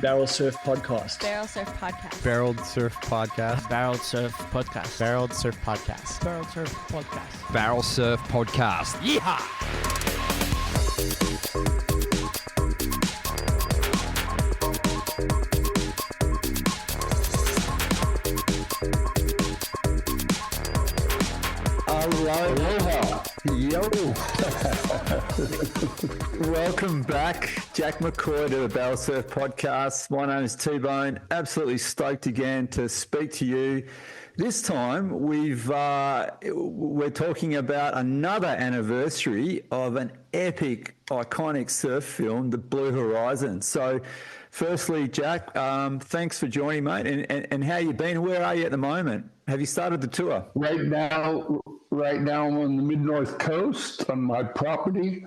Barrel Surf Podcast. Barrel Surf Podcast. Barreled Surf Podcast. Barrel Surf Podcast. Barreled Surf Podcast. Barrel Surf Podcast. Barrel Surf Podcast. Yeehaw! Aloha. Yo. Welcome back, Jack McCoy, to the Barrel Surf Podcast. My name is Tbone. Absolutely stoked again to speak to you. This time we're talking about another anniversary of an epic, iconic surf film, The Blue Horizon. So, firstly, Jack, thanks for joining, mate. And how you been? Where are you at the moment? Have you started the tour? Right now I'm on the mid-north coast on my property.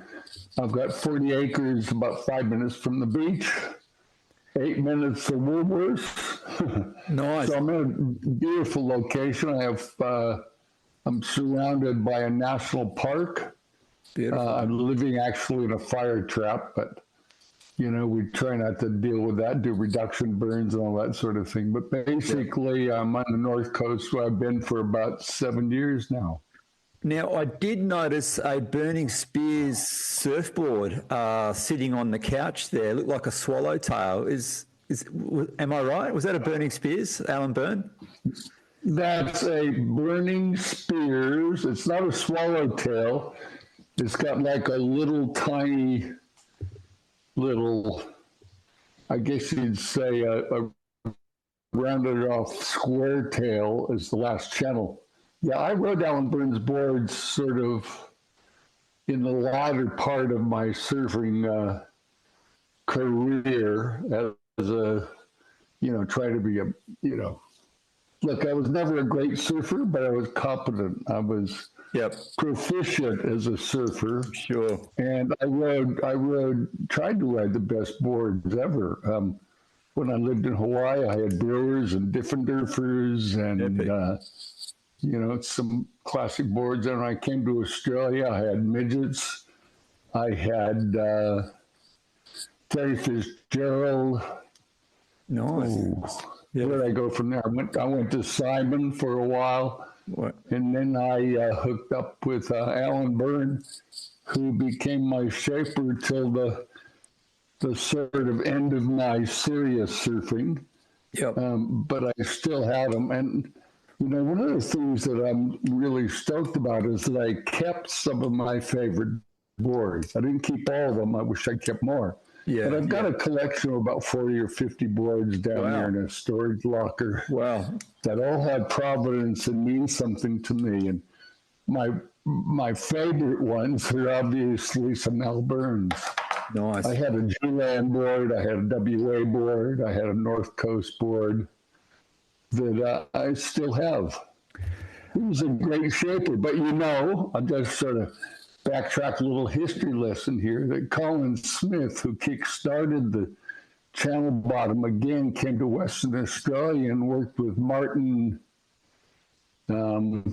I've got 40 acres, about 5 minutes from the beach, 8 minutes from Woolworths. Nice. So I'm in a beautiful location. I'm surrounded by a national park. Beautiful. I'm living actually in a fire trap, but we try not to deal with that, do reduction burns and all that sort of thing. But basically, I'm on the North Coast where I've been for about 7 years now. Now, I did notice a Burning Spears surfboard sitting on the couch there. It looked like a swallowtail. Am I right? Was that a Burning Spears, Alan Byrne? That's a Burning Spears. It's not a swallowtail. It's got like a tiny little, I guess you'd say a rounded off square tail is the last channel. Yeah, I rode Alan Byrne's boards sort of in the latter part of my surfing career as a, try to be look, I was never a great surfer, but I was competent. I was proficient as a surfer. Sure. And I tried to ride the best boards ever. When I lived in Hawaii, I had Brewers and Diffenderfers and, some classic boards. And when I came to Australia, I had midgets. I had Terry Fitzgerald. Nice. Where did I go from there? I went to Simon for a while. What? And then I hooked up with Alan Byrne, who became my shaper till the sort of end of my serious surfing. Yep. But I still had him. And, one of the things that I'm really stoked about is that I kept some of my favorite boards. I didn't keep all of them. I wish I kept more. Yeah. But I've got a collection of about 40 or 50 boards down there in a storage locker. Wow. That all have provenance and mean something to me. And my favorite ones are obviously some Al Byrnes. Nice. I had a G-Land board, I had a WA board, I had a North Coast board that I still have. He was a great shaper, but I'll just sort of backtrack a little history lesson here, that Colin Smith, who kick-started the Channel Bottom again, came to Western Australia and worked with Martin, what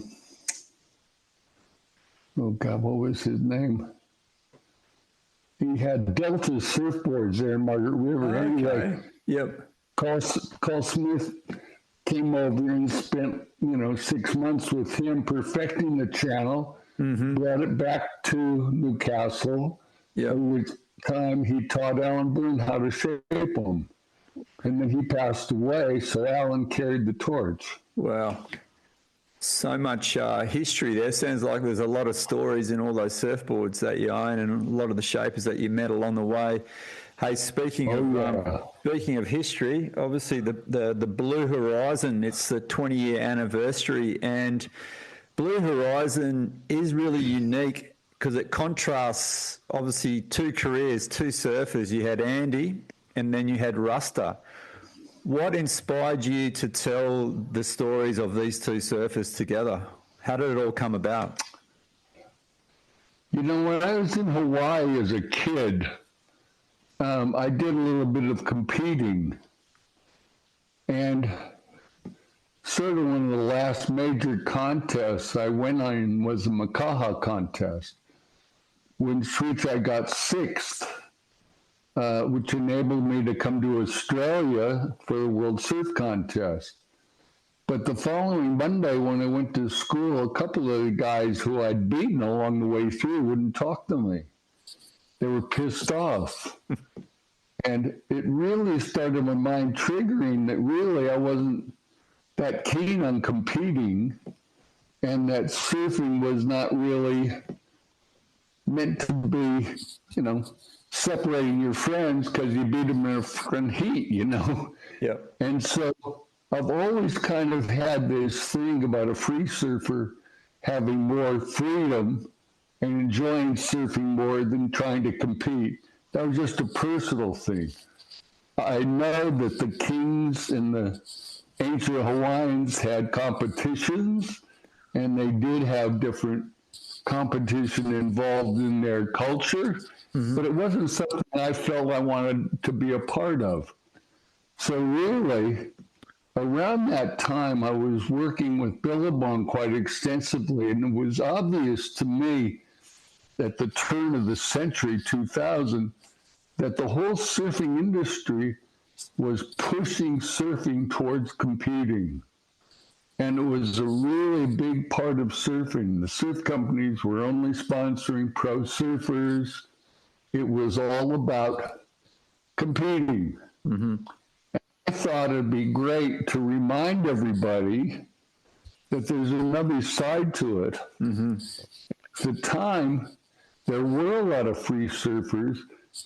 was his name? He had Delta surfboards there in Margaret River. Okay. Anyway, Yep. Carl Smith came over and spent, 6 months with him perfecting the channel, brought it back to Newcastle, at which time he taught Alan Byrne how to shape them. And then he passed away, so Alan carried the torch. Wow. So much history there. Sounds like there's a lot of stories in all those surfboards that you own and a lot of the shapers that you met along the way. Hey, speaking of history, obviously the Blue Horizon, it's the 20-year anniversary, and Blue Horizon is really unique because it contrasts, obviously, two careers, two surfers. You had Andy and then you had Ruster. What inspired you to tell the stories of these two surfers together? How did it all come about? When I was in Hawaii as a kid, I did a little bit of competing. And sort of one of the last major contests I went on was the Makaha contest, which I got 6th which enabled me to come to Australia for the World Surf Contest. But the following Monday, when I went to school, a couple of the guys who I'd beaten along the way through wouldn't talk to me. They were pissed off. And it really started my mind triggering that really I wasn't that keen on competing, and that surfing was not really meant to be, separating your friends because you beat them in a front heat, Yeah. And so I've always kind of had this thing about a free surfer having more freedom and enjoying surfing more than trying to compete. That was just a personal thing. I know that the kings and the ancient Hawaiians had competitions, and they did have different competition involved in their culture, but it wasn't something I felt I wanted to be a part of. So really, around that time, I was working with Billabong quite extensively, and it was obvious to me at the turn of the century, 2000, that the whole surfing industry was pushing surfing towards competing. And it was a really big part of surfing. The surf companies were only sponsoring pro surfers. It was all about competing. I thought it'd be great to remind everybody that there's another side to it. At the time, there were a lot of free surfers,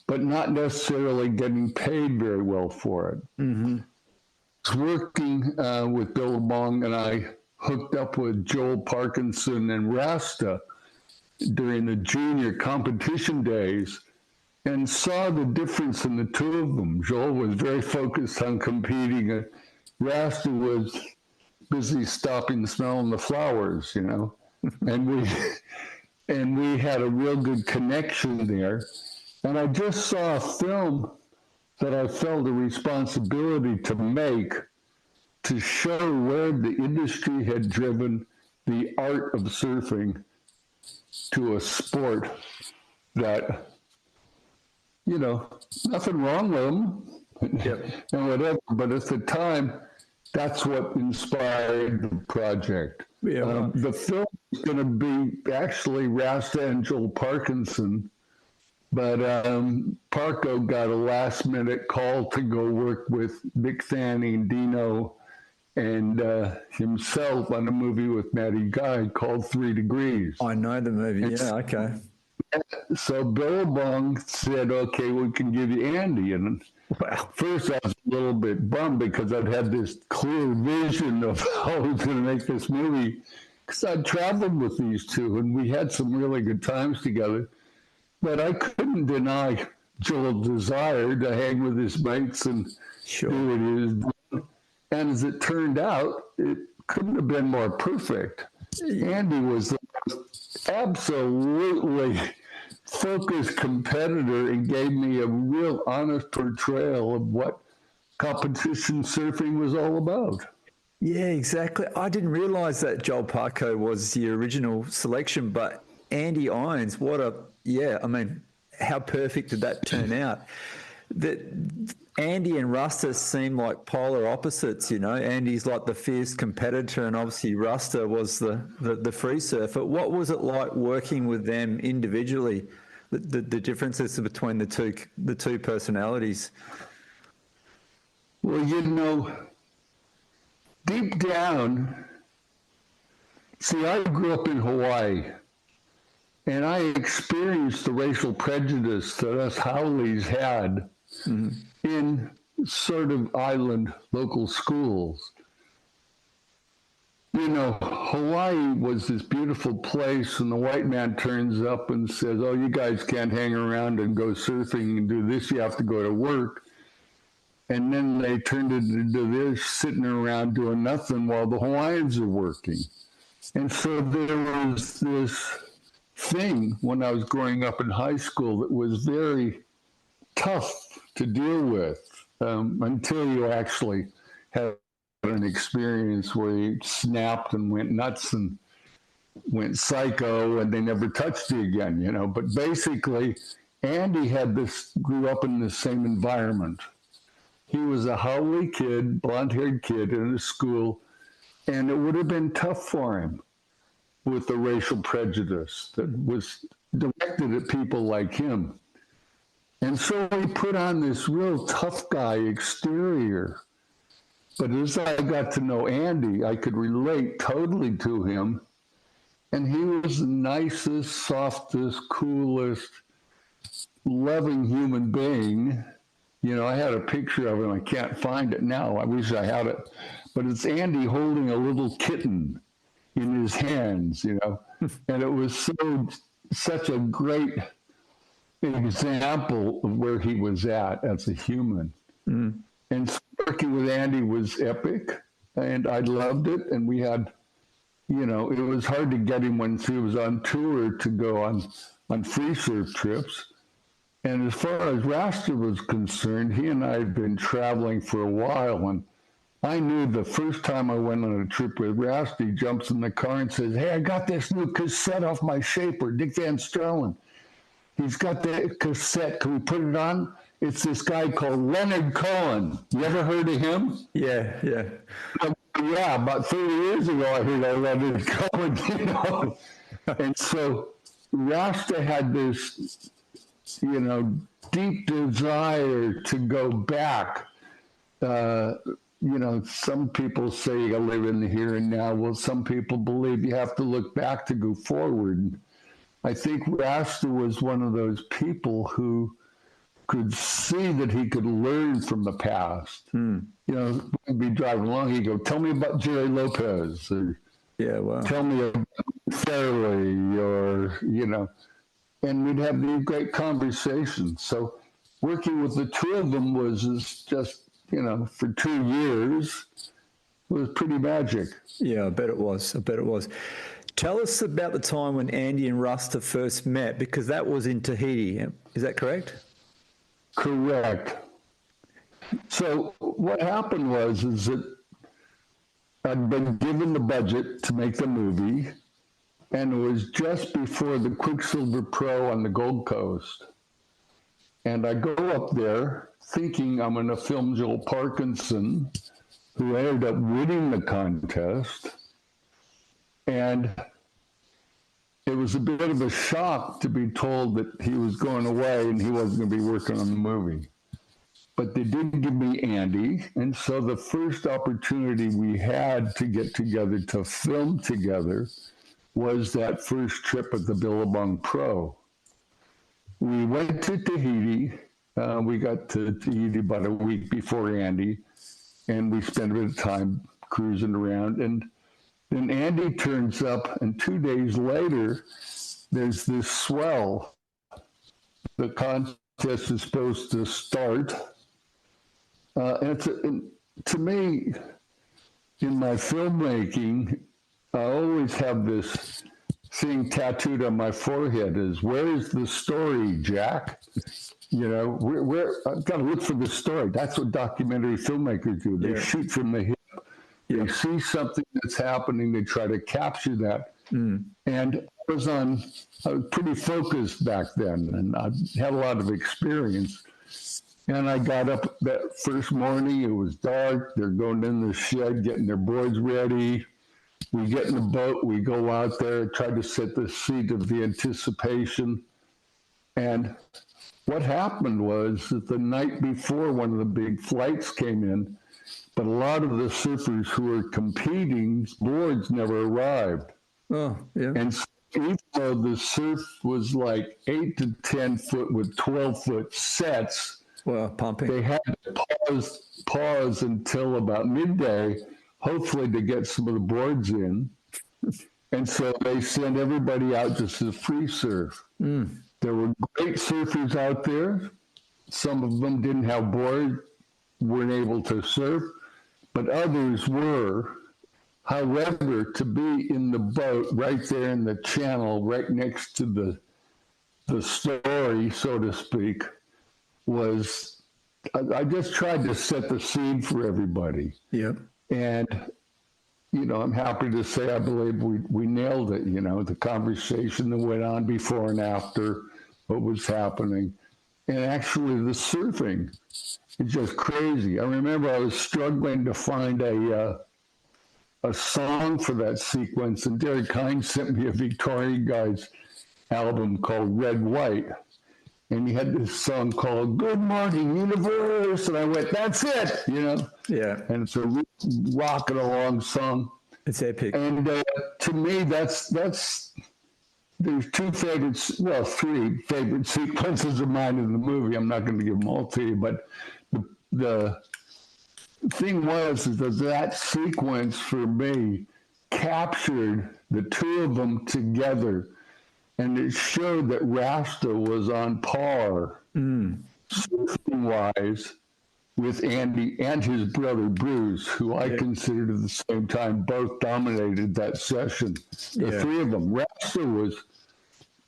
but not necessarily getting paid very well for it. I was working with Billabong, and I hooked up with Joel Parkinson and Rasta during the junior competition days and saw the difference in the two of them. Joel was very focused on competing. Rasta was busy stopping smelling the flowers, and we had a real good connection there. And I just saw a film that I felt a responsibility to make to show where the industry had driven the art of surfing to a sport that, nothing wrong with them and whatever. But at the time, that's what inspired the project. The film is going to be actually Rasta and Joel Parkinson, but Parko got a last-minute call to go work with Nick Fanning, Dino, and himself on a movie with Matty Guy called 3 Degrees. I know the movie. Okay. So Billabong said, okay, we can give you Andy. And first I was a little bit bummed because I'd had this clear vision of how I was going to make this movie, because I'd traveled with these two and we had some really good times together. But I couldn't deny Joel's desire to hang with his mates and do what he was doing. And as it turned out, it couldn't have been more perfect. Andy was the most absolutely focused competitor and gave me a real honest portrayal of what competition surfing was all about. Yeah, exactly. I didn't realize that Joel Parko was the original selection, but Andy Irons, how perfect did that turn out? That Andy and Rasta seem like polar opposites, Andy's like the fierce competitor, and obviously Rasta was the free surfer. What was it like working with them individually? The differences between the two personalities. Well, deep down, see, I grew up in Hawaii, and I experienced the racial prejudice that us Howleys had in sort of island local schools. Hawaii was this beautiful place, and the white man turns up and says, oh, you guys can't hang around and go surfing and do this, you have to go to work. And then they turned it into this, sitting around doing nothing while the Hawaiians are working. And so there was this thing when I was growing up in high school that was very tough to deal with until you actually have an experience where you snapped and went nuts and went psycho and they never touched you again, But basically, Andy grew up in the same environment. He was a Howley kid, blonde-haired kid in a school, and it would have been tough for him with the racial prejudice that was directed at people like him. And so he put on this real tough guy exterior. But as I got to know Andy, I could relate totally to him. And he was the nicest, softest, coolest, loving human being. You know, I had a picture of him. I can't find it now. I wish I had it. But it's Andy holding a little kitten in his hands, you know. And it was such a great example of where he was at as a human. Mm. And working with Andy was epic, and I loved it. And we had, you know, it was hard to get him when he was on tour to go on free surf trips. And as far as Rasta was concerned, he and I had been traveling for a while. And I knew the first time I went on a trip with Rasta, he jumps in the car and says, "Hey, I got this new cassette off my shaper, Dick Van Sterling. He's got that cassette. Can we put it on? It's this guy called Leonard Cohen. You ever heard of him?" Yeah. Yeah, about 30 years ago, I heard of Leonard Cohen, you know. And so Rasta had this, you know, deep desire to go back. You know, some people say you live in the here and now. Well, some people believe you have to look back to go forward. I think Rasta was one of those people who could see that he could learn from the past. You know, we'd be driving along, he'd go, "Tell me about Jerry Lopez," or "Tell me about Fairley," or, you know, and we'd have these great conversations. So working with the two of them was just, you know, for 2 years, it was pretty magic. Yeah, I bet it was. Tell us about the time when Andy and Rasta first met, because that was in Tahiti. Is that correct? Correct. So what happened is that I'd been given the budget to make the movie, and it was just before the Quicksilver Pro on the Gold Coast. And I go up there thinking I'm going to film Joel Parkinson, who ended up winning the contest. And it was a bit of a shock to be told that he was going away and he wasn't going to be working on the movie. But they did give me Andy. And so the first opportunity we had to get together to film together was that first trip at the Billabong Pro. We went to Tahiti. We got to Tahiti about a week before Andy, and we spent a bit of time cruising around. And then Andy turns up, and 2 days later, there's this swell. The contest is supposed to start. And to me, in my filmmaking, I always have this thing tattooed on my forehead is, "Where's the story, Jack?" You know, I've got to look for the story. That's what documentary filmmakers do. They shoot from the hip. They see something that's happening. They try to capture that. And I was pretty focused back then, and I had a lot of experience. And I got up that first morning. It was dark. They're going in the shed, getting their boards ready. We get in the boat. We go out there, try to set the seat of the anticipation. And what happened was that the night before, one of the big flights came in, but a lot of the surfers who were competing, boards never arrived. Oh, yeah. And so even though the surf was like 8 to 10 foot with 12-foot sets, pumping. They had to pause until about midday, hopefully to get some of the boards in. And so they sent everybody out just to free surf. There were great surfers out there. Some of them didn't have boards, weren't able to surf, but others were. However, to be in the boat right there in the channel, right next to the story, so to speak, was, I just tried to set the scene for everybody. Yep. And, you know, I'm happy to say I believe we nailed it. You know, the conversation that went on before and after what was happening. And actually the surfing is just crazy. I remember I was struggling to find a song for that sequence, and Derek Hines sent me a Victorian guy's album called Red White. And he had this song called Good Morning Universe. And I went, that's it, you know? Yeah. And it's a rocking along song. It's epic. And to me, there's three favorite sequences of mine in the movie. I'm not going to give them all to you, but the thing was is that sequence for me captured the two of them together. And it showed that Rasta was on par, surfing-wise, with Andy and his brother Bruce, who I considered at the same time both dominated that session. The three of them. Rasta was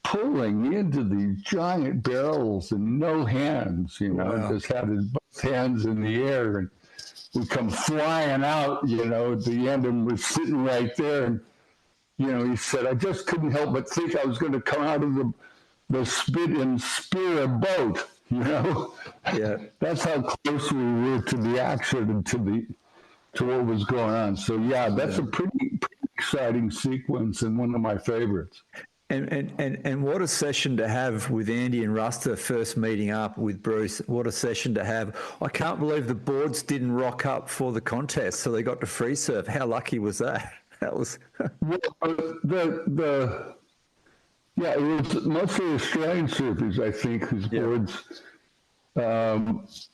pulling into these giant barrels and no hands, you know, just had his both hands in the air and would come flying out, you know, at the end and was sitting right there. And you know, he said, I just couldn't help but think I was going to come out of the spit and spear a boat, you know? Yeah. That's how close we were to the action and to what was going on. So, yeah, that's a pretty exciting sequence and one of my favorites. And what a session to have with Andy and Rusta first meeting up with Bruce. What a session to have. I can't believe the boards didn't rock up for the contest, so they got to free surf. How lucky was that? That was it was mostly Australian surfers, I think, whose boards,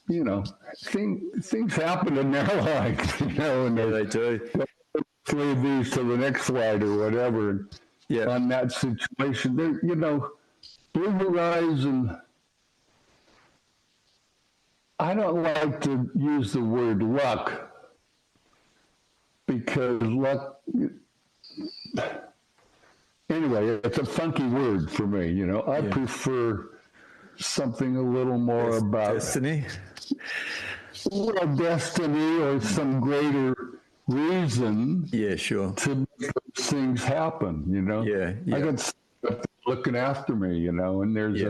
you know, things happen in their life, you know, and they do. Leave these to the next flight or whatever. Yeah, on that situation, there, you know, Blue Horizon. I don't like to use the word luck. Because luck, anyway, it's a funky word for me, you know. I prefer something a little more about destiny. Well, destiny or some greater reason. Yeah, sure. To make those things happen, you know. Yeah. I got stuff looking after me, you know, and there's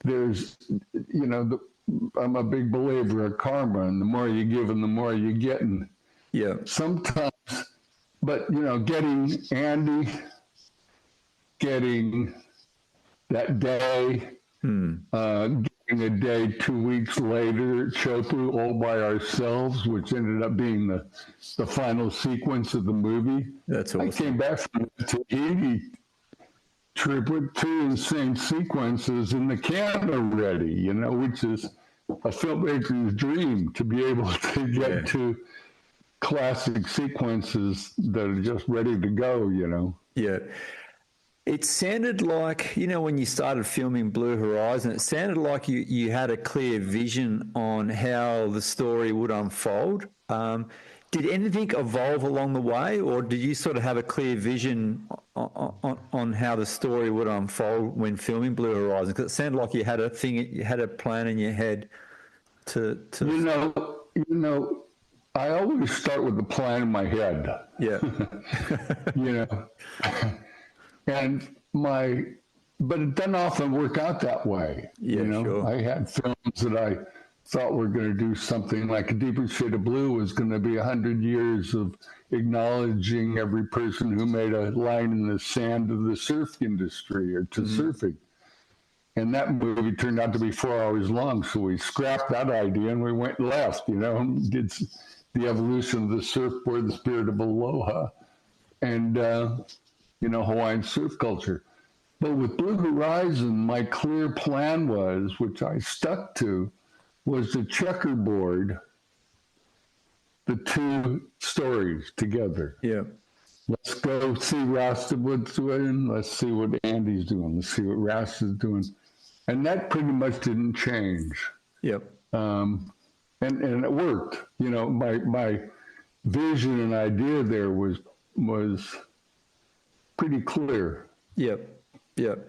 you know, I'm a big believer of karma, and the more you give and the more you get, and sometimes, but you know, getting Andy, getting that day, getting a day 2 weeks later at Chopu all by ourselves, which ended up being the final sequence of the movie. That's awesome. I came back from the Tahiti trip with two insane sequences in the can already, you know, which is a filmmaker's dream, to be able to get to classic sequences that are just ready to go, you know. Yeah. It sounded like, you know, when you started filming Blue Horizon, it sounded like you had a clear vision on how the story would unfold. Did anything evolve along the way, or did you sort of have a clear vision on how the story would unfold when filming Blue Horizon? Because it sounded like you had a plan in your head to. You know, I always start with the plan in my head. Yeah. You know, but it doesn't often work out that way. Yeah, you know, sure. I had films that I thought were going to do something like A Deeper Shade of Blue was going to be 100 years of acknowledging every person who made a line in the sand of the surf industry or to surfing. And that movie turned out to be 4 hours long, so we scrapped that idea and we went left, you know, and did the evolution of the surfboard, the spirit of aloha, and, you know, Hawaiian surf culture. But with Blue Horizon, my clear plan was, which I stuck to, was to checkerboard the two stories together. Yeah. Let's go see Rasta what's doing. Let's see what Andy's doing. Let's see what Rasta's doing. And that pretty much didn't change. Yep. And it worked. You know, my vision and idea there was pretty clear. Yep. Yep.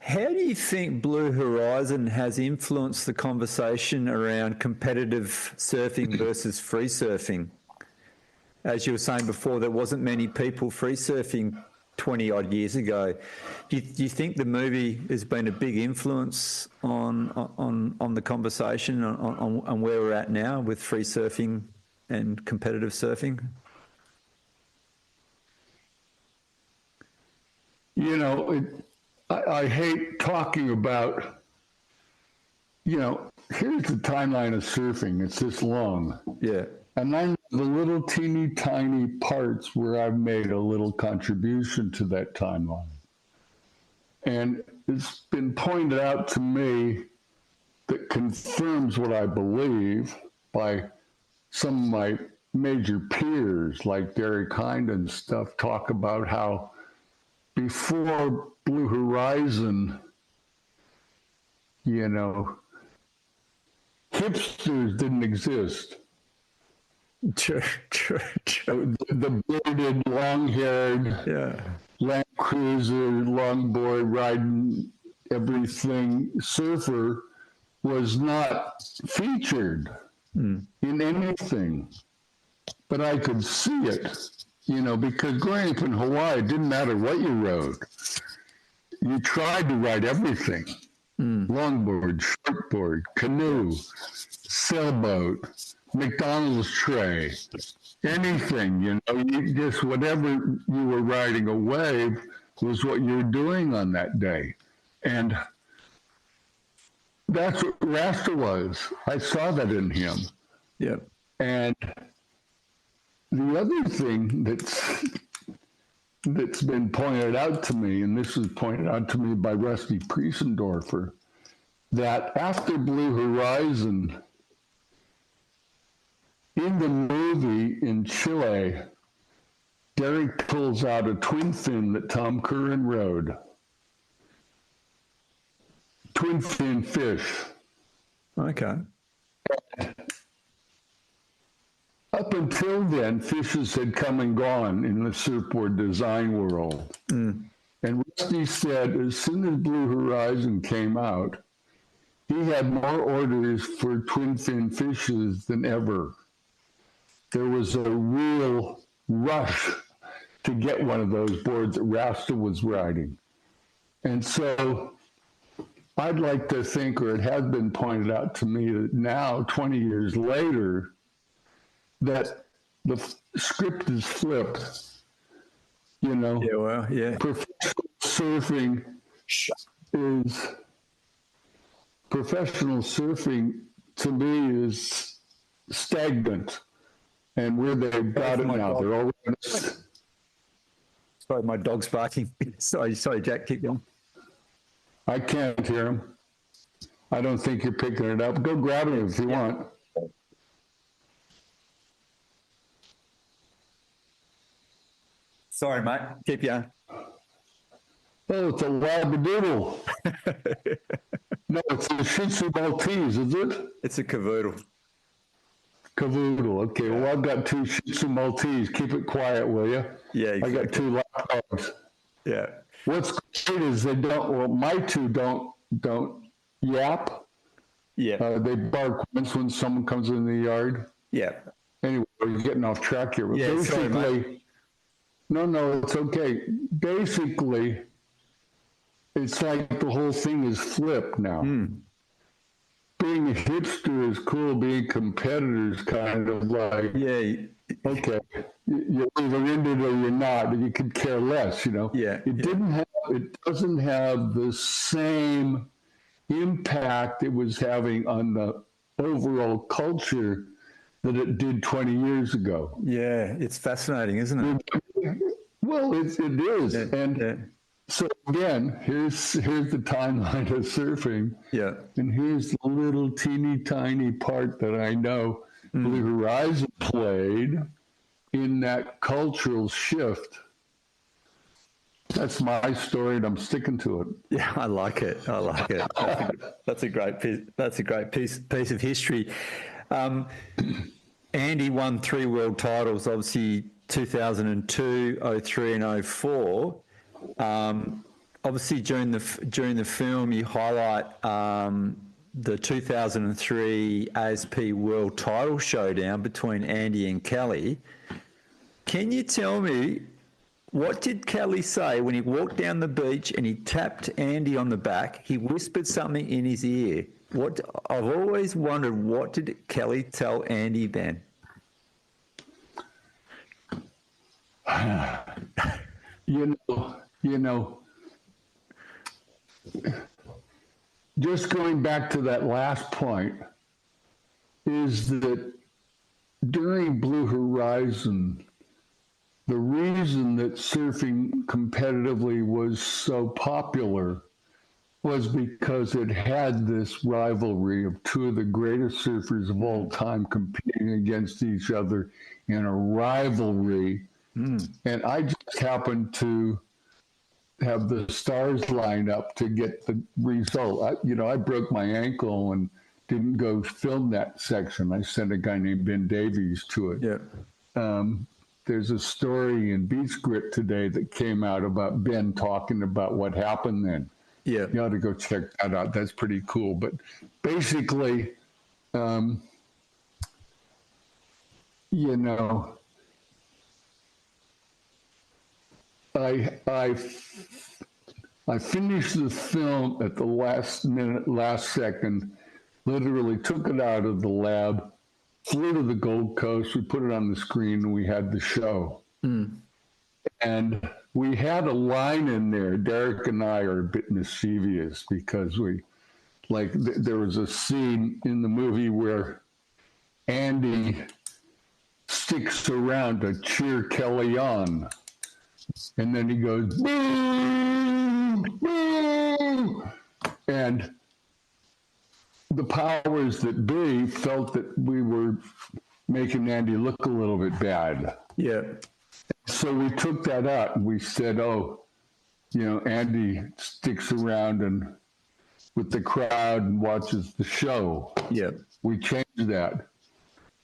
How do you think Blue Horizon has influenced the conversation around competitive surfing versus free surfing? As you were saying before, there wasn't many people free surfing 20 odd years ago. Do you think the movie has been a big influence on the conversation on where we're at now with free surfing and competitive surfing? You know, I hate talking about, you know, here's the timeline of surfing. It's this long. Yeah. And I know the little teeny tiny parts where I've made a little contribution to that timeline. And it's been pointed out to me that confirms what I believe by some of my major peers like Derek Hind and stuff talk about how before Blue Horizon, you know, hipsters didn't exist. True. The bearded, long-haired, Land Cruiser, longboard riding, everything surfer was not featured in anything. But I could see it, you know, because growing up in Hawaii, it didn't matter what you rode. You tried to ride everything. Longboard, shortboard, canoe, sailboat, McDonald's tray, anything, you know, just whatever you were riding a wave was what you were doing on that day. And that's what Rasta was. I saw that in him. Yeah. And the other thing that's been pointed out to me, and this was pointed out to me by Rusty Priesendorfer, that after Blue Horizon, in the movie in Chile, Derek pulls out a twin fin that Tom Curran rode. Twin fin fish. Okay. Up until then, fishes had come and gone in the surfboard design world. And Rusty said as soon as Blue Horizon came out, he had more orders for twin fin fishes than ever. There was a real rush to get one of those boards that Rasta was riding. And so I'd like to think, or it has been pointed out to me, that now, 20 years later, that the script is flipped. You know, Yeah, well, yeah. Professional surfing to me is stagnant. And where they've got it now, they're all. Sorry, my dog's barking. Sorry, Jack, keep going. I can't hear him. I don't think you're picking it up. Go grab him if you want. Sorry, mate. Keep going. Oh, it's a Labradoodle. No, it's a Shih Tzu Maltese, is it? It's a cavoodle. Cavoodle. Okay, well, I've got two Shih Tzu Maltese. Keep it quiet, will you? Yeah, exactly. I got two lap dogs. Yeah. What's great is they don't. Well, my two don't yap. Yeah. They bark once when someone comes in the yard. Yeah. Anyway, we're getting off track here. But Yeah, basically, sorry, mate. No, it's okay. Basically, it's like the whole thing is flipped now. Being a hipster is cool. Being a competitor is kind of like, Yeah. okay, you're either into it or you're not, and you could care less, you know. Yeah. It doesn't have the same impact it was having on the overall culture that it did 20 years ago. Yeah. It's fascinating, isn't it? Well, it is. Yeah. And Yeah. so again, here's the timeline of surfing. Yeah. And here's the little teeny tiny part that I know Blue Horizon played in that cultural shift. That's my story, and I'm sticking to it. Yeah, I like it. That's a great piece. That's a great piece of history. Andy won 3 world titles, obviously 2002, 03, and 04. Obviously, during the film, you highlight the 2003 ASP World Title Showdown between Andy and Kelly. Can you tell me What did Kelly say when he walked down the beach and he tapped Andy on the back? He whispered something in his ear. I've always wondered, what did Kelly tell Andy then? You know, just going back to that last point, is that during Blue Horizon, the reason that surfing competitively was so popular was because it had this rivalry of two of the greatest surfers of all time competing against each other in a rivalry. And I just happened to have the stars lined up to get the result. I broke my ankle and didn't go film that section. I sent a guy named Ben Davies to it. Yeah. There's a story in Beach Grit today that came out about Ben talking about what happened then. Yeah. You ought to go check that out. That's pretty cool. But basically, I finished the film at the last minute, last second, literally took it out of the lab, flew to the Gold Coast, we put it on the screen, and we had the show. And we had a line in there. Derek and I are a bit mischievous because there was a scene in the movie where Andy sticks around to cheer Kelly on. And then he goes, boo, boo. And the powers that be felt that we were making Andy look a little bit bad. Yeah. So we took that out and we said, Andy sticks around and with the crowd and watches the show. Yeah. We changed that.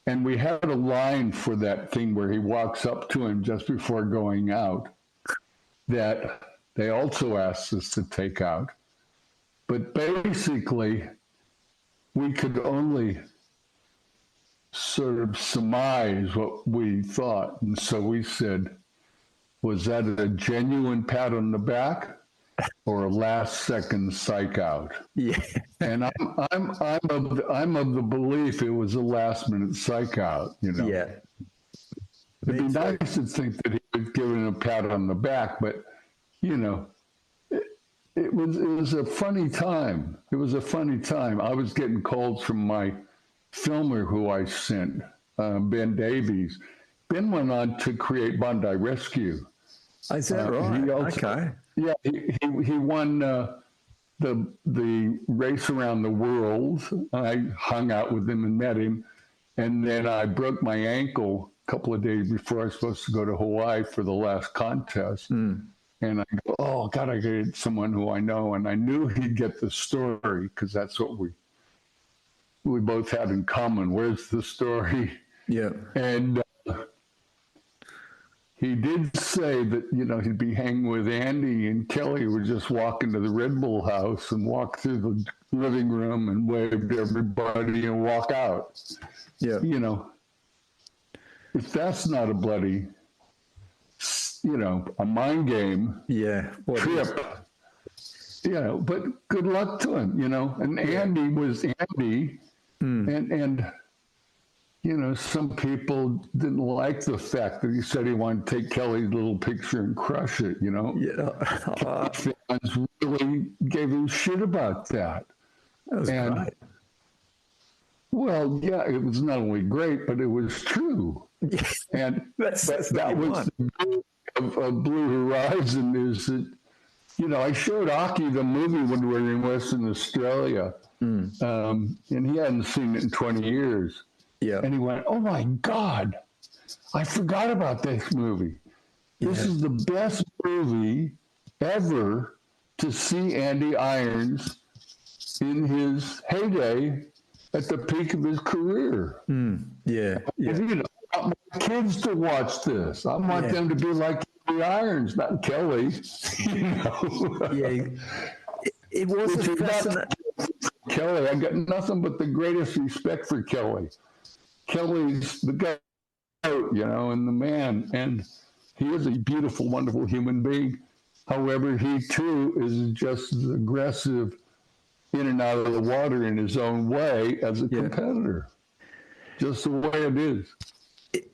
And we had a line for that thing where he walks up to him just before going out that they also asked us to take out. But basically, we could only sort of surmise what we thought. And so we said, was that a genuine pat on the back or a last second psych out? Yeah. And I'm of the belief it was a last minute psych out, Yeah. It'd be nice to think that he was given a pat on the back, but it was a funny time. It was a funny time. I was getting calls from my filmer who I sent, Ben Davies. Ben went on to create Bondi Rescue. Is that right? Okay. Yeah, he won the race around the world. I hung out with him and met him, and then I broke my ankle a couple of days before I was supposed to go to Hawaii for the last contest. And I go, God, I get someone who I know, and I knew he'd get the story because that's what we both had in common. Where's the story? Yeah. And he did say that, he'd be hanging with Andy and Kelly would just walk into the Red Bull house and walk through the living room and wave to everybody and walk out. Yeah. If that's not a bloody, a mind game trip, but good luck to him, and Andy was Andy. And some people didn't like the fact that he said he wanted to take Kelly's little picture and crush it, Yeah. Fans really gave him shit about that. That was great. Well, yeah, it was not only great, but it was true. And that was the beauty of Blue Horizon is that, I showed Aki the movie when we were in Western Australia. And he hadn't seen it in 20 years. Yeah. And he went, oh my God, I forgot about this movie. Yeah. This is the best movie ever to see Andy Irons in his heyday at the peak of his career. Yeah. And, I want my kids to watch this. I want them to be like Andy Irons, not Kelly. Yeah. It was a fascinating... Kelly, I got nothing but the greatest respect for Kelly. Kelly's the guy, and the man. And He is a beautiful, wonderful human being. However, he too is just as aggressive in and out of the water in his own way as a competitor. Just the way it is.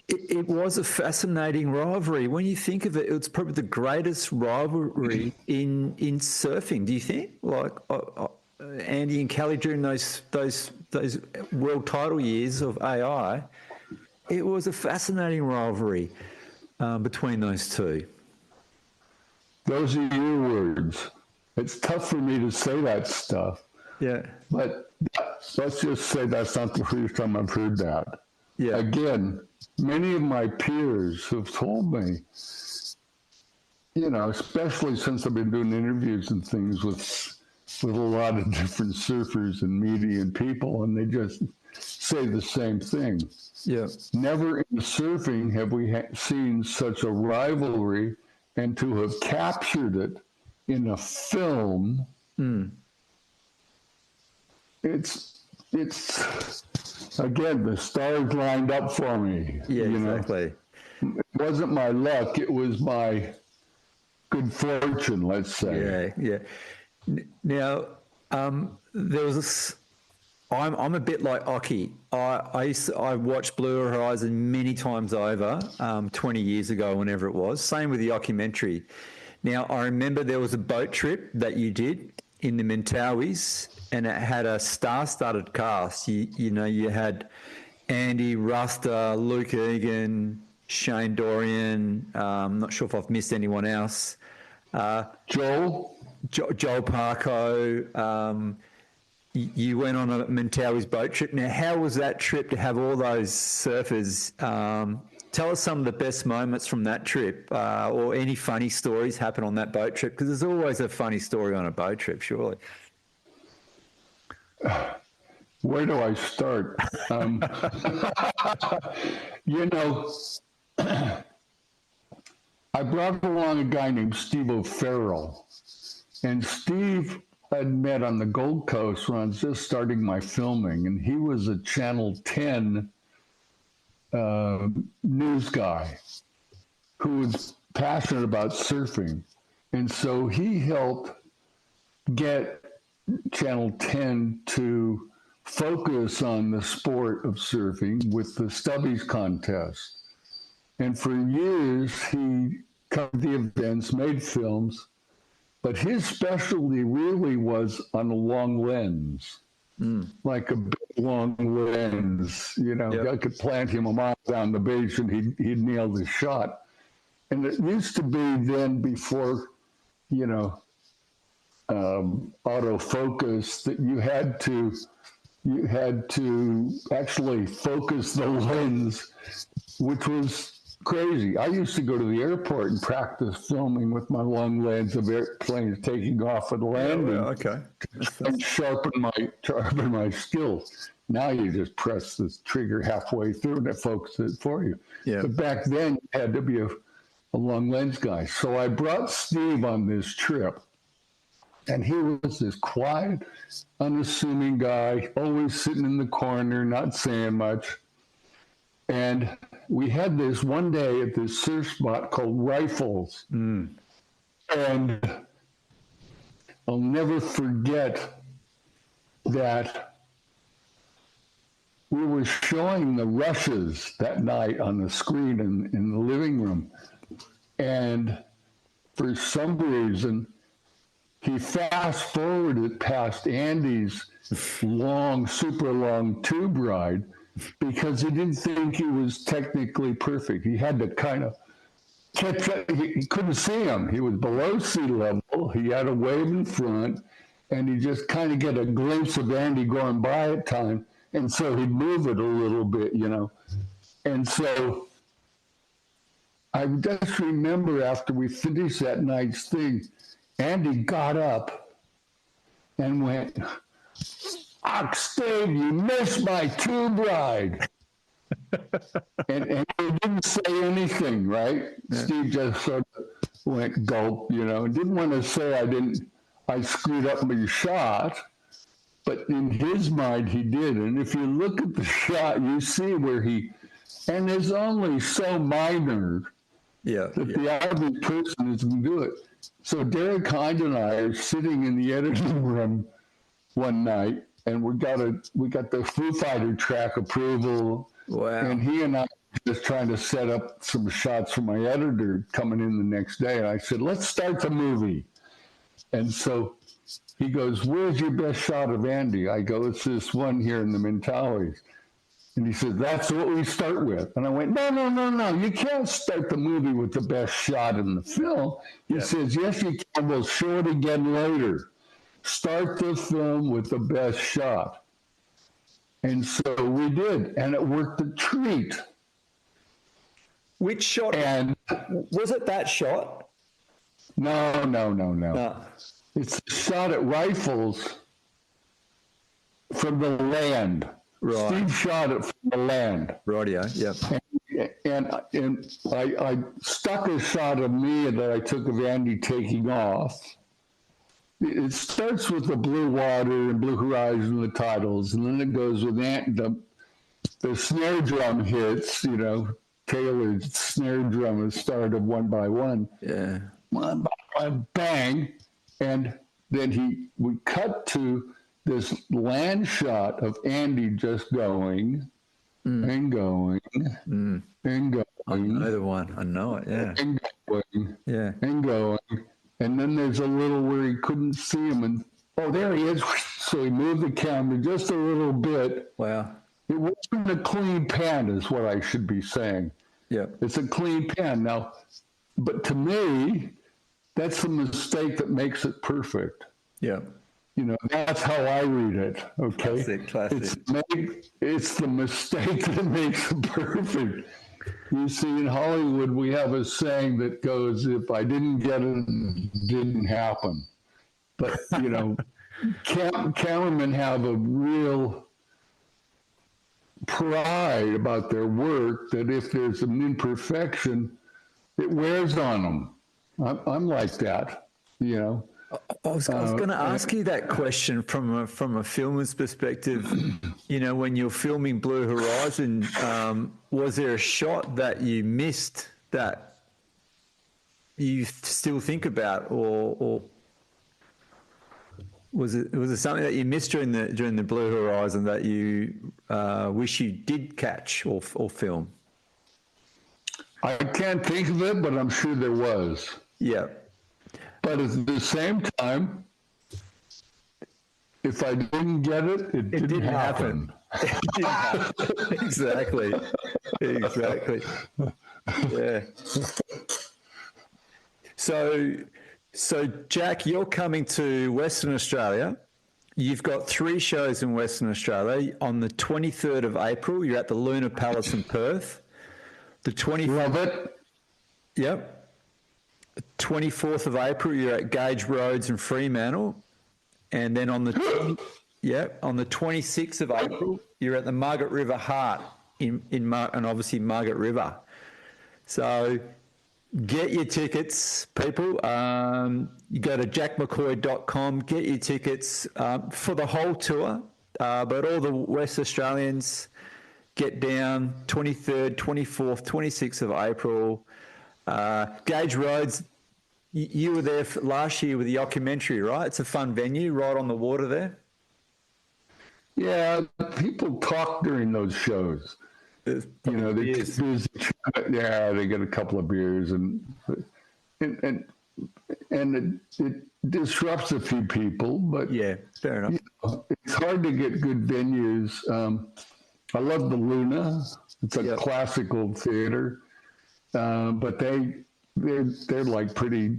It was a fascinating rivalry. When you think of it, it's probably the greatest rivalry in surfing. Do you think? Like Andy and Kelly during those world title years of AI, it was a fascinating rivalry between those two. Those are your words. It's tough for me to say that stuff. Yeah. But let's just say that's not the first time I've heard that. Yeah. Again, many of my peers have told me, you know, especially since I've been doing interviews and things with a lot of different surfers and media and people, and they just say the same thing. Yeah. Never in surfing have we seen such a rivalry, and to have captured it in a film, it's again, the stars lined up for me. Yeah, exactly. It wasn't my luck, it was my good fortune, let's say. Yeah. Now, there was this. I'm a bit like Occy. I watched Blue Horizon many times over, 20 years ago, whenever it was. Same with the documentary. Now, I remember there was a boat trip that you did in the Mentawais, and it had a star-studded cast. You had Andy, Rusta, Luke Egan, Shane Dorian. I'm not sure if I've missed anyone else. Joel Parko. You went on a Mentawais boat trip. Now, how was that trip to have all those surfers? Tell us some of the best moments from that trip, or any funny stories happen on that boat trip, because there's always a funny story on a boat trip, surely. Where do I start? You know, I brought along a guy named Steve O'Farrell, and Steve I'd met on the Gold Coast when I was just starting my filming, and he was a Channel 10 news guy who was passionate about surfing. And so he helped get Channel 10 to focus on the sport of surfing with the Stubbies contest. And for years, he covered the events, made films, but his specialty really was on a long lens, like a big long lens. You know, I could plant him a mile down the beach and he'd nail the shot. And it used to be then, before, you know, autofocus, that you had to actually focus the lens, which was crazy. I used to go to the airport and practice filming with my long lens of airplanes taking off and landing. And sharpen my skills. Now you just press the trigger halfway through and it focuses it for you. Yeah. But back then you had to be a long lens guy. So I brought Steve on this trip, and he was this quiet, unassuming guy, always sitting in the corner, not saying much. And we had this one day at this surf spot called Rifles. And I'll never forget that we were showing the rushes that night on the screen in the living room. And for some reason, he fast forwarded past Andy's super long tube ride, because he didn't think he was technically perfect. He had to kind of catch up. He couldn't see him. He was below sea level. He had a wave in front, and he just kind of get a glimpse of Andy going by at time. And so he'd move it a little bit, you know. And so I just remember after we finished that night's thing, Andy got up and went, "Steve, you missed my tube ride." and he didn't say anything, right? Yeah. Steve just sort of went gulp, you know, and didn't want to say I screwed up my shot, but in his mind he did. And if you look at the shot, you see where and it's only so minor Yeah. that the average person is going to do it. So Derek Hind and I are sitting in the editing room one night, and we got the Foo Fighter track approval. Wow. And he and I were just trying to set up some shots for my editor coming in the next day. And I said, let's start the movie. And so he goes, where's your best shot of Andy? I go, it's this one here in the Mentawais. And he said, that's what we start with. And I went, no. You can't start the movie with the best shot in the film. He says, yes, you can. We'll show it again later. Start the film with the best shot. And so we did. And it worked a treat. Which shot? And was it that shot? No. It's a shot at rifles from the land. Right. Steve shot it from the land. Rightio, yep. And I stuck a shot of me that I took of Andy taking off. It starts with the blue water and blue horizon, the titles, and then it goes with the snare drum hits, Taylor's snare drum is started one by one. Yeah. One by one, bang. And then we cut to this land shot of Andy just going and going and going. I know the one. I know it, yeah. And going. Yeah. And going. And then there's a little where he couldn't see him. And, there he is. So he moved the camera just a little bit. Wow. It wasn't a clean pan is what I should be saying. Yeah. It's a clean pan. Now, but to me, that's the mistake that makes it perfect. Yeah. That's how I read it. Okay. Classic. It's the mistake that makes it perfect. You see, in Hollywood, we have a saying that goes, if I didn't get it, it didn't happen. But, cameramen have a real pride about their work that if there's an imperfection, it wears on them. I'm like that, I was going to ask you that question from a filmer's perspective. When you're filming Blue Horizon, was there a shot that you missed that you still think about, or was it something that you missed during the Blue Horizon that you wish you did catch or film? I can't think of it, but I'm sure there was. Yeah. But at the same time, if I didn't get it, it didn't happen. It didn't happen. Exactly. Yeah. So Jack, you're coming to Western Australia. You've got 3 shows in Western Australia. On the 23rd of April, you're at the Lunar Palace in Perth. The 24th. Love it. Yep. 24th of April, you're at Gage Roads in Fremantle. And then on the 26th of April, you're at the Margaret River Heart and obviously Margaret River. So get your tickets, people. You go to jackmccoy.com, get your tickets for the whole tour. But all the West Australians get down 23rd, 24th, 26th of April. Gage Roads, you were there last year with the documentary, right? It's a fun venue right on the water there. Yeah, people talk during those shows. They get a couple of beers and it disrupts a few people, but yeah, fair enough. It's hard to get good venues. I love the Luna. It's a classical theater. But they're like pretty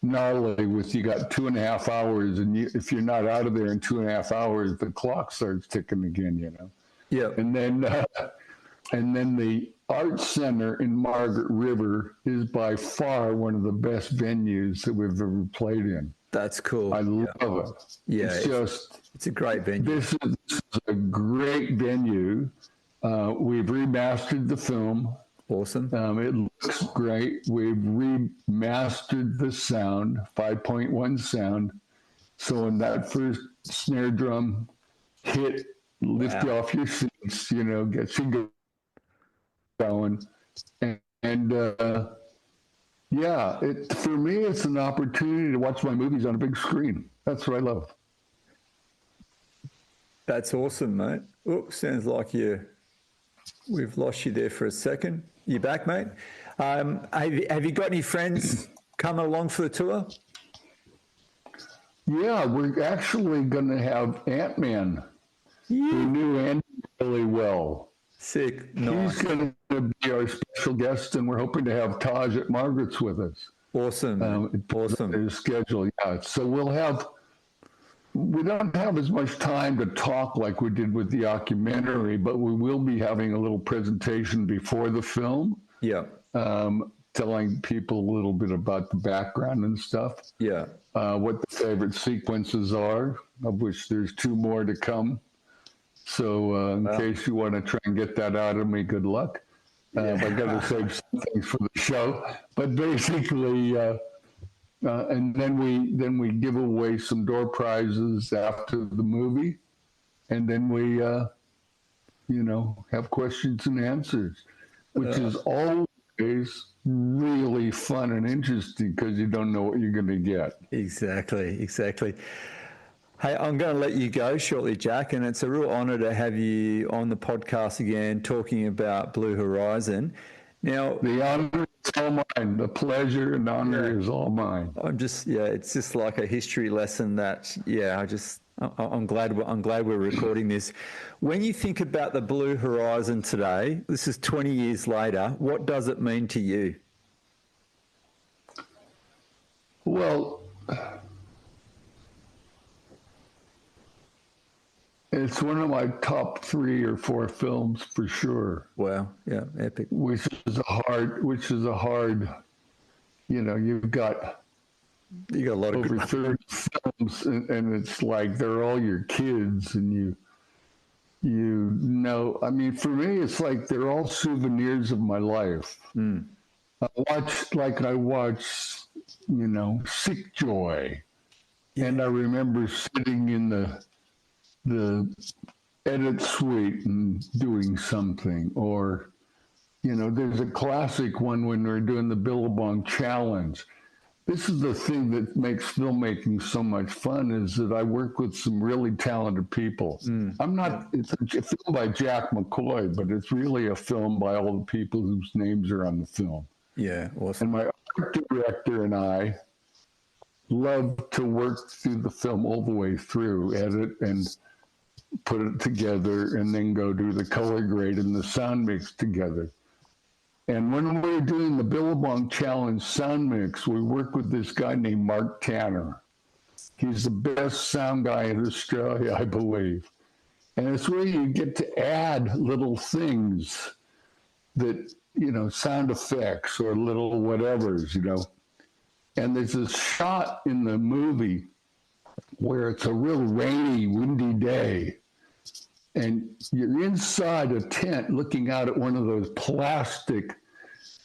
gnarly with, you got 2.5 hours, and if you're not out of there in 2.5 hours, the clock starts ticking again, Yeah. And then the Art Center in Margaret River is by far one of the best venues that we've ever played in. That's cool. I love it. Yeah. It's a great venue. This is a great venue. We've remastered the film. Awesome. It looks great. We've remastered the sound, 5.1 sound. So when that first snare drum hit, lift you off your seats, get you going. And Yeah, for me, it's an opportunity to watch my movies on a big screen. That's what I love. That's awesome, mate. Oh, sounds like we've lost you there for a second. You back, mate? Have you got any friends coming along for the tour? Yeah, we're actually going to have Ant-Man, who knew Andy really well. Sick. Nice. He's going to be our special guest, and we're hoping to have Taj at Margaret's with us. Awesome. Awesome. His schedule, yeah. So we don't have as much time to talk like we did with the documentary, but we will be having a little presentation before the film. Yeah. Telling people a little bit about the background and stuff. Yeah. What the favorite sequences are, of which there's 2 more to come. So in case you want to try and get that out of me, good luck. I got to save some things for the show. But basically, and then we give away some door prizes after the movie, and then we, have questions and answers, which is always really fun and interesting because you don't know what you're going to get. Exactly. Hey, I'm going to let you go shortly, Jack, and it's a real honour to have you on the podcast again talking about Blue Horizon. Now, the honour is all mine. The pleasure and honour is all mine. It's just like a history lesson that, I'm glad we're recording this. When you think about the Blue Horizon today, this is 20 years later, what does it mean to you? Well, it's one of my top 3 or 4 films for sure. Wow, yeah, epic. Which is a hard, you've got a lot of over 30 films, and it's like they're all your kids, and I mean, for me, it's like they're all souvenirs of my life. I watched, Sick Joy, and I remember sitting in the edit suite and doing something, or, there's a classic one when we're doing the Billabong Challenge. This is the thing that makes filmmaking so much fun, is that I work with some really talented people. It's a film by Jack McCoy, but it's really a film by all the people whose names are on the film. Yeah, awesome. And my art director and I love to work through the film all the way through, edit and put it together, and then go do the color grade and the sound mix together. And when we were doing the Billabong Challenge sound mix, we worked with this guy named Mark Tanner. He's the best sound guy in Australia, I believe. And it's where you get to add little things that, sound effects or little whatevers, And there's this shot in the movie where it's a real rainy, windy day. And you're inside a tent looking out at one of those plastic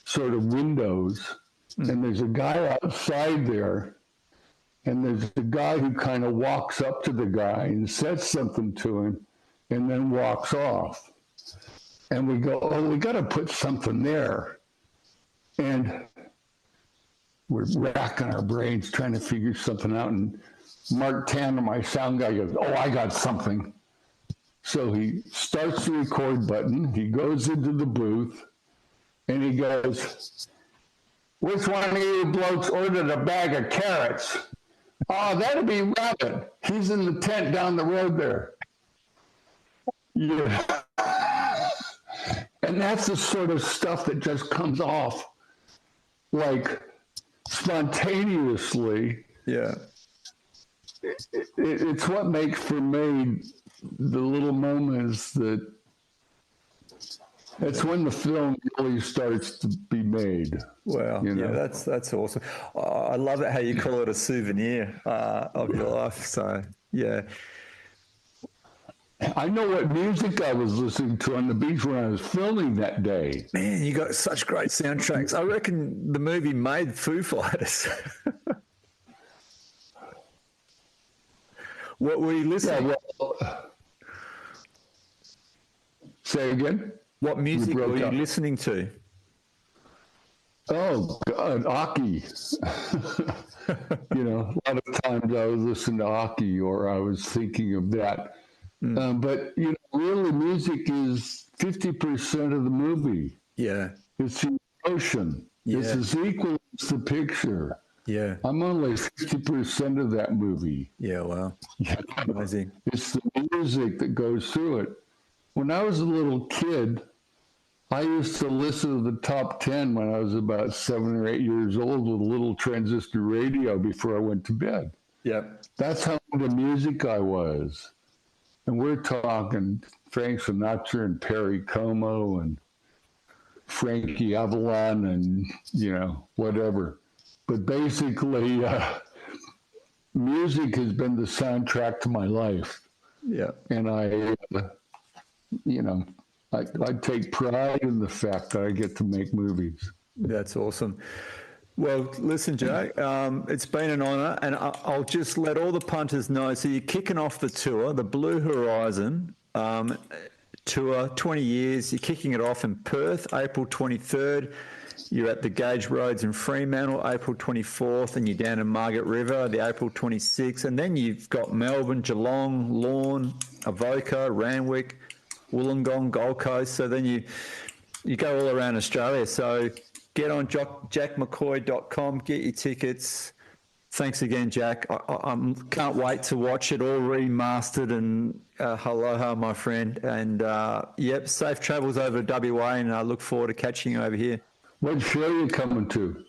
sort of windows. And there's a guy outside there. And there's a guy who kind of walks up to the guy and says something to him and then walks off. And we go, we got to put something there. And we're racking our brains trying to figure something out. And Mark Tanner, my sound guy, goes, I got something. So he starts the record button, he goes into the booth, and he goes, which one of you blokes ordered a bag of carrots? Oh, that'd be Rabbit. He's in the tent down the road there. Yeah. And that's the sort of stuff that just comes off like spontaneously. Yeah. It's what makes for me the little moments that's when the film really starts to be made. Wow, that's awesome. I love it how you call it a souvenir of your life. So, yeah. I know what music I was listening to on the beach when I was filming that day. Man, you got such great soundtracks. I reckon the movie made Foo Fighters. What were you listening? Say again? What music were you listening to? Oh God, Aki. A lot of times I was listening to Aki, or I was thinking of that. But really, music is 50% of the movie. Yeah. It's the emotion. Yeah. It's as equal as the picture. Yeah. I'm only 50% of that movie. Yeah. Wow. Amazing. It's the music that goes through it. When I was a little kid, I used to listen to the top 10 when I was about 7 or 8 years old with a little transistor radio before I went to bed. Yep. That's how into music I was. And we're talking Frank Sinatra and Perry Como and Frankie Avalon and, whatever. But basically, music has been the soundtrack to my life. Yeah. And I take pride in the fact that I get to make movies. That's awesome. Well, listen, Joe, it's been an honour, and I'll just let all the punters know. So you're kicking off the tour, the Blue Horizon tour, 20 years. You're kicking it off in Perth, April 23rd. You're at the Gauge Roads in Fremantle, April 24th, and you're down in Margaret River, the April 26th. And then you've got Melbourne, Geelong, Lorne, Avoca, Randwick, Wollongong, Gold Coast. So then you go all around Australia. So get on jackmccoy.com, get your tickets. Thanks again, Jack. I can't wait to watch it all remastered, and aloha, my friend. And safe travels over to WA, and I look forward to catching you over here. What show are you coming to?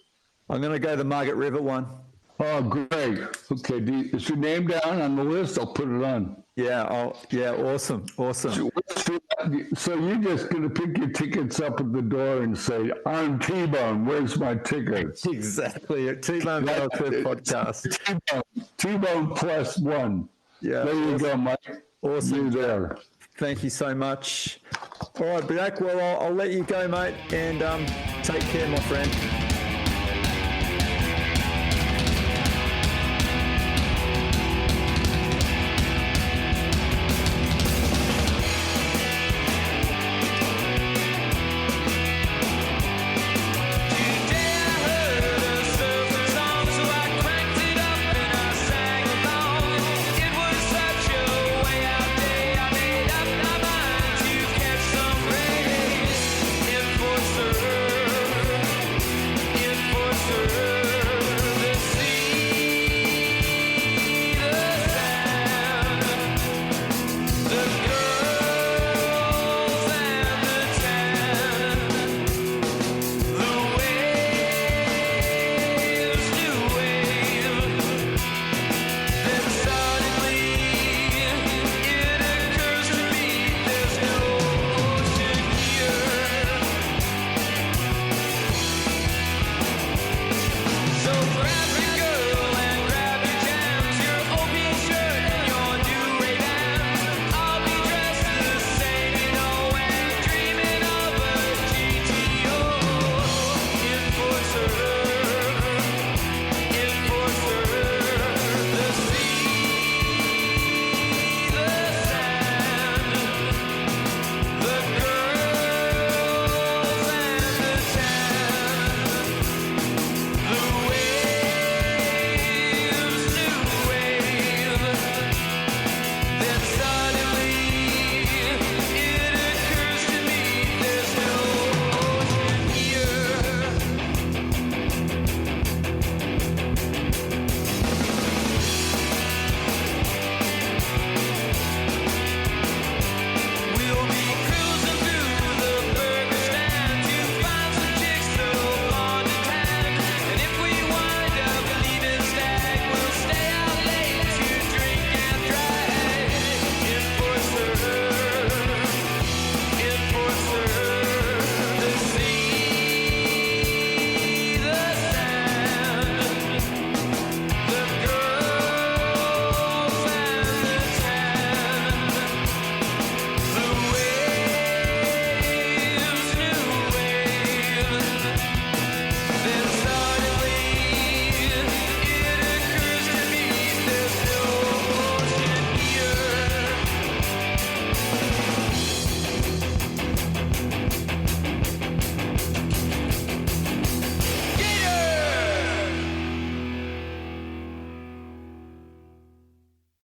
I'm going to go to the Margaret River one. Oh, great. Okay, is your name down on the list? I'll put it on. Yeah, awesome. So you're just going to pick your tickets up at the door and say, I'm Tbone, where's my tickets? Exactly. Tbone podcast. Tbone plus one. Yeah. There you go, Mike. Awesome. You're there. Thank you so much. All right, Jack, well, I'll let you go, mate, and take care, my friend.